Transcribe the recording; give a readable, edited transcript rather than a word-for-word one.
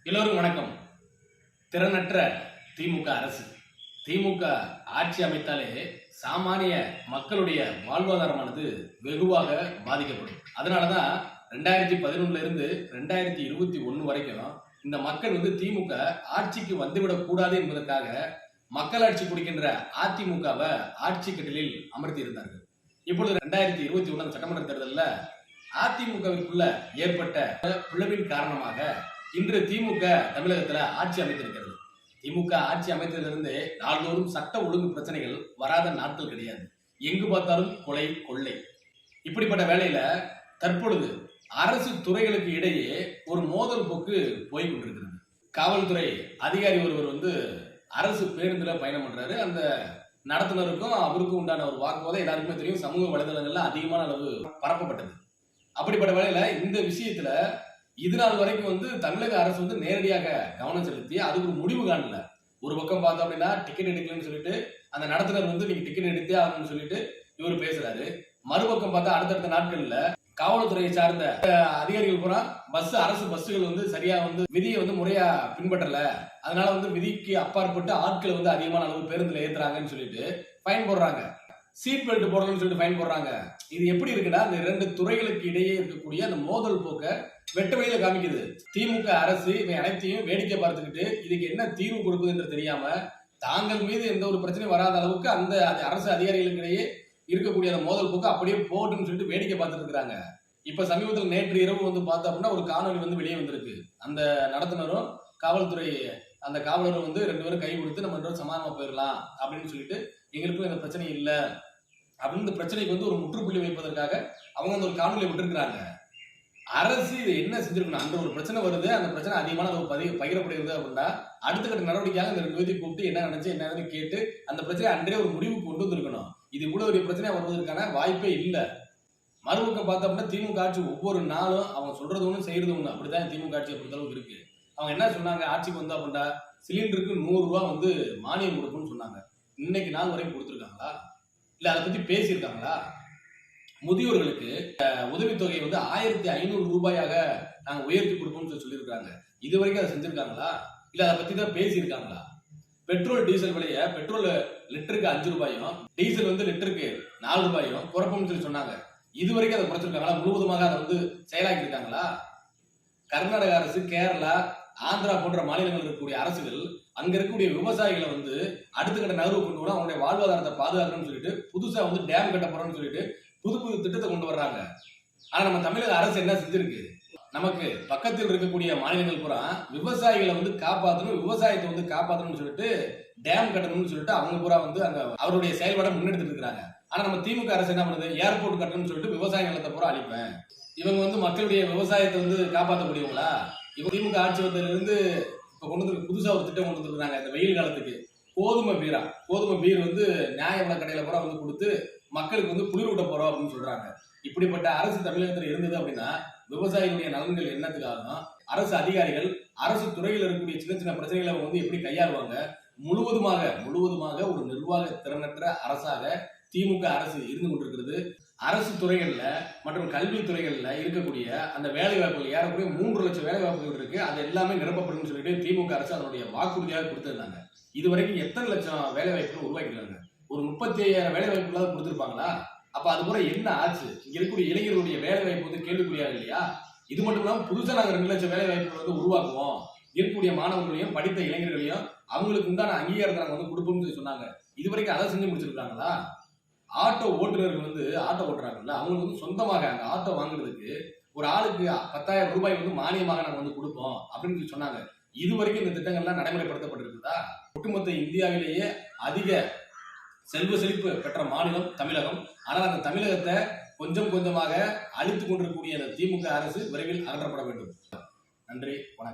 எல்லோரும் வணக்கம். திறனற்ற திமுக அரசு. திமுக ஆட்சி அமைத்தாலே சாமானிய மக்களுடைய வாழ்வாதாரமானது வெகுவாக பாதிக்கப்படும். அதனாலதான் 2011 இருந்து 2021 வரைக்கும் இந்த மக்கள் திமுக ஆட்சிக்கு வந்துவிடக் கூடாது என்பதற்காக மக்களாட்சி குடிக்கின்ற அதிமுகவை ஆட்சி கட்டிலில் அமர்த்தி இருந்தார்கள். இப்பொழுது 2021 சட்டமன்ற தேர்தலில் அதிமுகவிற்குள்ள ஏற்பட்ட பிளவின் காரணமாக இன்று திமுக தமிழகத்தில் ஆட்சி அமைத்திருக்கிறது. திமுக ஆட்சி அமைத்ததிலிருந்து நாள்தோறும் சட்ட ஒழுங்கு பிரச்சனைகள் வராத நாட்கள் கிடையாது. எங்கு பார்த்தாலும் கொலை கொள்ளை. இப்படிப்பட்ட வேளையில தற்பொழுது அரசு துறைகளுக்கு இடையே ஒரு மோதல் போக்கு போய் கொண்டிருக்கிறது. காவல்துறை அதிகாரி ஒருவர் அரசு பேருந்துல பயணம் பண்றாரு. அந்த நடத்துனருக்கும் அவருக்கும் உண்டான ஒரு வாக்குவாதம் எல்லாருக்குமே தெரியும். சமூக வலைதளங்கள்ல அதிகமான அளவு பரப்பப்பட்டது. அப்படிப்பட்ட வேளையில இந்த விஷயத்துல இது நாள் வரைக்கும் தமிழக அரசு நேரடியாக கவனம் செலுத்தி அதுக்கு ஒரு முடிவு காணல. ஒரு பக்கம் பார்த்தோம் அப்படின்னா டிக்கெட் எடுக்கலன்னு சொல்லிட்டு அந்த நடத்துனர் நீங்க டிக்கெட் எடுத்தே ஆகணும்னு சொல்லிட்டு இவர் பேசுறாரு. மறுபக்கம் பார்த்தா அடுத்தடுத்த நாட்கள்ல காவல்துறையை சார்ந்த அதிகாரிகள் பூரா அரசு பஸ்ஸுகள் சரியா விதியை முறையா பின்பற்றல, அதனால விதிக்கு அப்பாற்பட்டு ஆட்களை அதிகமான அளவு பேருந்துல ஏத்துறாங்கன்னு சொல்லிட்டு ஃபைன் போடுறாங்க. சீட் பெல்ட் போடணும்னு சொல்லிட்டு ஃபைன் போடுறாங்க. இது எப்படி இருக்குன்னா அந்த இரண்டு துறைகளுக்கு இடையே இருக்கக்கூடிய அந்த மோதல் போக்க வெட்ட வெளியில காமிக்குது. திமுக அரசு இவை அனைத்தையும் வேடிக்கை பார்த்துக்கிட்டு இதுக்கு என்ன தீர்வு கொடுக்குது என்று தெரியாம தாங்கள் மீது எந்த ஒரு பிரச்சனையும் வராத அளவுக்கு அந்த அரசு அதிகாரிகளுக்கு இடையே இருக்கக்கூடிய அந்த மோதல் போக்கு அப்படியே போட்டுன்னு சொல்லிட்டு வேடிக்கை பார்த்துட்டு இருக்காங்க. இப்ப சமீபத்தில் நேற்று இரவு பார்த்தோம் அப்படின்னா ஒரு காணொலி வெளியே வந்திருக்கு. அந்த நடத்துனரும் காவல்துறை அந்த காவலரும் ரெண்டு பேரும் கை கொடுத்து நம்ம சமாதானமா போயிடலாம் அப்படின்னு சொல்லிட்டு எங்களுக்கும் இந்த பிரச்சனை இல்லை அப்படின்னு இந்த பிரச்சனைக்கு ஒரு முற்றுப்புள்ளி வைப்பதற்காக அவங்க ஒரு காணொலி விட்டுருக்காங்க. அரசு இது என்ன செஞ்சிருக்கணும்? அந்த ஒரு பிரச்சனை வருது, அந்த பிரச்சனை அதிகமான பகிரப்படுகிறது அப்படின்னா அடுத்த கட்ட நடவடிக்கையாக இந்த ரெண்டு பேரையும் கூப்பிட்டு என்ன நினைச்சு என்னன்னு கேட்டு அந்த பிரச்சனை அன்றே ஒரு முடிவுக்கு கொண்டு வந்திருக்கணும். இது இவ்வளவு ஒரு பிரச்சனையா வருவதற்கான வாய்ப்பே இல்லை. மறுபக்கம் பார்த்தோம் அப்படின்னா திமுக ஆட்சி ஒவ்வொரு நாளும் அவங்க சொல்றது ஒண்ணு செய்யறது ஒண்ணு. அப்படிதான் திமுக ஆட்சி பொறுத்த அளவுக்கு இருக்கு. அவங்க என்ன சொன்னாங்க? ஆட்சிக்கு வந்தா அப்படின்னா சிலிண்டருக்கு 100 ரூபாய் மானியம் கொடுக்கும்னு சொன்னாங்க. இன்னைக்கு நாள் வரைக்கும் கொடுத்துருக்காங்களா? இல்ல அதை பத்தி பேசியிருக்காங்களா? முதியோர்களுக்கு உதவித்தொகை 1500 ரூபாயாக நாங்க உயர்த்தி கொடுப்போம்னு சொல்லியிருக்காங்க. இது வரைக்கும் அதை செஞ்சிருக்காங்களா? இல்ல அதை பத்தி தான் பேசியிருக்காங்களா? பெட்ரோல் டீசல் விலைய பெட்ரோல் லிட்டருக்கு 5 ரூபாயும் டீசல் லிட்டருக்கு 4 ரூபாயும் குறைப்போம்னு சொன்னாங்க. இது வரைக்கும் அதை குறைச்சிருக்காங்களா? முழுவதுமாக அதை செயலாக்கி இருக்காங்களா? கர்நாடக அரசு, கேரளா, ஆந்திரா போன்ற மாநிலங்கள் இருக்கக்கூடிய அரசுகள் அங்க இருக்கக்கூடிய விவசாயிகளை அடுத்த கட்ட நகர்வு கொண்டு வர அவங்களுடைய வாழ்வாதாரத்தை பாதுகாக்கணும்னு சொல்லிட்டு புதுசா டேம் கட்ட போறோம்னு சொல்லிட்டு புது புது திட்டத்தை கொண்டு வர்றாங்க. ஆனா நம்ம தமிழக அரசு என்ன செஞ்சிருக்கு? நமக்கு பக்கத்தில் இருக்கக்கூடிய மாநிலங்கள் பூரா விவசாயிகளை காப்பாற்றணும், விவசாயத்தை காப்பாற்றணும்னு சொல்லிட்டு டேம் கட்டணும்னு சொல்லிட்டு அவங்க பூரா அங்க அவருடைய செயல்பாட முன்னெடுத்துட்டு இருக்காங்க. ஆனா நம்ம திமுக அரசு என்ன பண்ணுது? ஏர்போர்ட் கட்டணும்னு சொல்லிட்டு விவசாய நிலத்தை பூரா அழிப்பேன். இவங்க மக்களுடைய விவசாயத்தை காப்பாற்றக்கூடியவங்களா? இவங்க திமுக ஆட்சி வந்ததுல இப்ப கொண்டு வந்து புதுசா ஒரு திட்டம் கொண்டு வந்துருக்காங்க. இந்த வெயில் காலத்துக்கு கோதுமை பீர் நியாய விலை கடையில பூரா கொடுத்து மக்களுக்கு குளிர் விட்ட போறோம் அப்படின்னு சொல்றாங்க. இப்படிப்பட்ட அரசு தமிழகத்தில் இருந்தது அப்படின்னா விவசாயிகளுடைய நலன்கள் என்னத்துக்காகும்? அரசு அதிகாரிகள் அரசு துறையில் இருக்கக்கூடிய சின்ன சின்ன பிரச்சனைகளை எப்படி கையாளுவாங்க? முழுவதுமாக ஒரு நிர்வாக திறனற்ற அரசாக திமுக அரசு இருந்து கொண்டிருக்கிறது. அரசு துறைகள்ல மற்றும் கல்வி துறைகள்ல இருக்கக்கூடிய அந்த வேலை வாய்ப்புகள் ஏறக்கூடிய 3 லட்சம் வேலை வாய்ப்புகள் இருக்கு. அது எல்லாமே நிரப்பப்படும் சொல்லிட்டு திமுக அரசு அதனுடைய வாக்குறுதியாக கொடுத்திருந்தாங்க. இதுவரைக்கும் எத்தனை லட்சம் வேலை வாய்ப்புகள் உருவாக்கிருக்காங்க? ஒரு 35,000 வேலை வாய்ப்புகளாவது கொடுத்திருப்பாங்களா? அப்ப அது கூட என்ன ஆச்சு? இங்க இருக்கக்கூடிய இளைஞர்களுடைய வேலை வாய்ப்பு கேள்விக்குறியாக இல்லையா? இது மட்டும் இல்லாம புதுசா நாங்க 2 லட்சம் வேலை வாய்ப்புகள் உருவாக்குவோம், இருக்கக்கூடிய மாணவர்களையும் படித்த இளைஞர்களையும் அவங்களுக்கு உண்டான அங்கீகாரத்தை நாங்க கொடுப்போம்னு சொன்னாங்க. இதுவரைக்கும் அதை செஞ்சு முடிச்சிருக்காங்களா? ஆட்டோ ஓட்டுநர்கள் ஆட்டோ ஓட்டுறாங்கல்ல, அவங்களுக்கு சொந்தமாக அந்த ஆட்டோ வாங்குறதுக்கு ஒரு ஆளுக்கு 10,000 ரூபாய் மானியமாக நாங்க கொடுப்போம் அப்படின்னு சொன்னாங்க. இதுவரைக்கும் இந்த திட்டங்கள்லாம் நடைமுறைப்படுத்தப்பட்டிருக்குதா? ஒட்டுமொத்த இந்தியாவிலேயே அதிக செல்வ செழிப்பு பெற்ற மாநிலம் தமிழகம். ஆனால் அந்த தமிழகத்தை கொஞ்சம் கொஞ்சமாக அழித்துக் கொண்டிருக்கக்கூடிய அந்த திமுக அரசு விரைவில் அகற்றப்பட வேண்டும். நன்றி, வணக்கம்.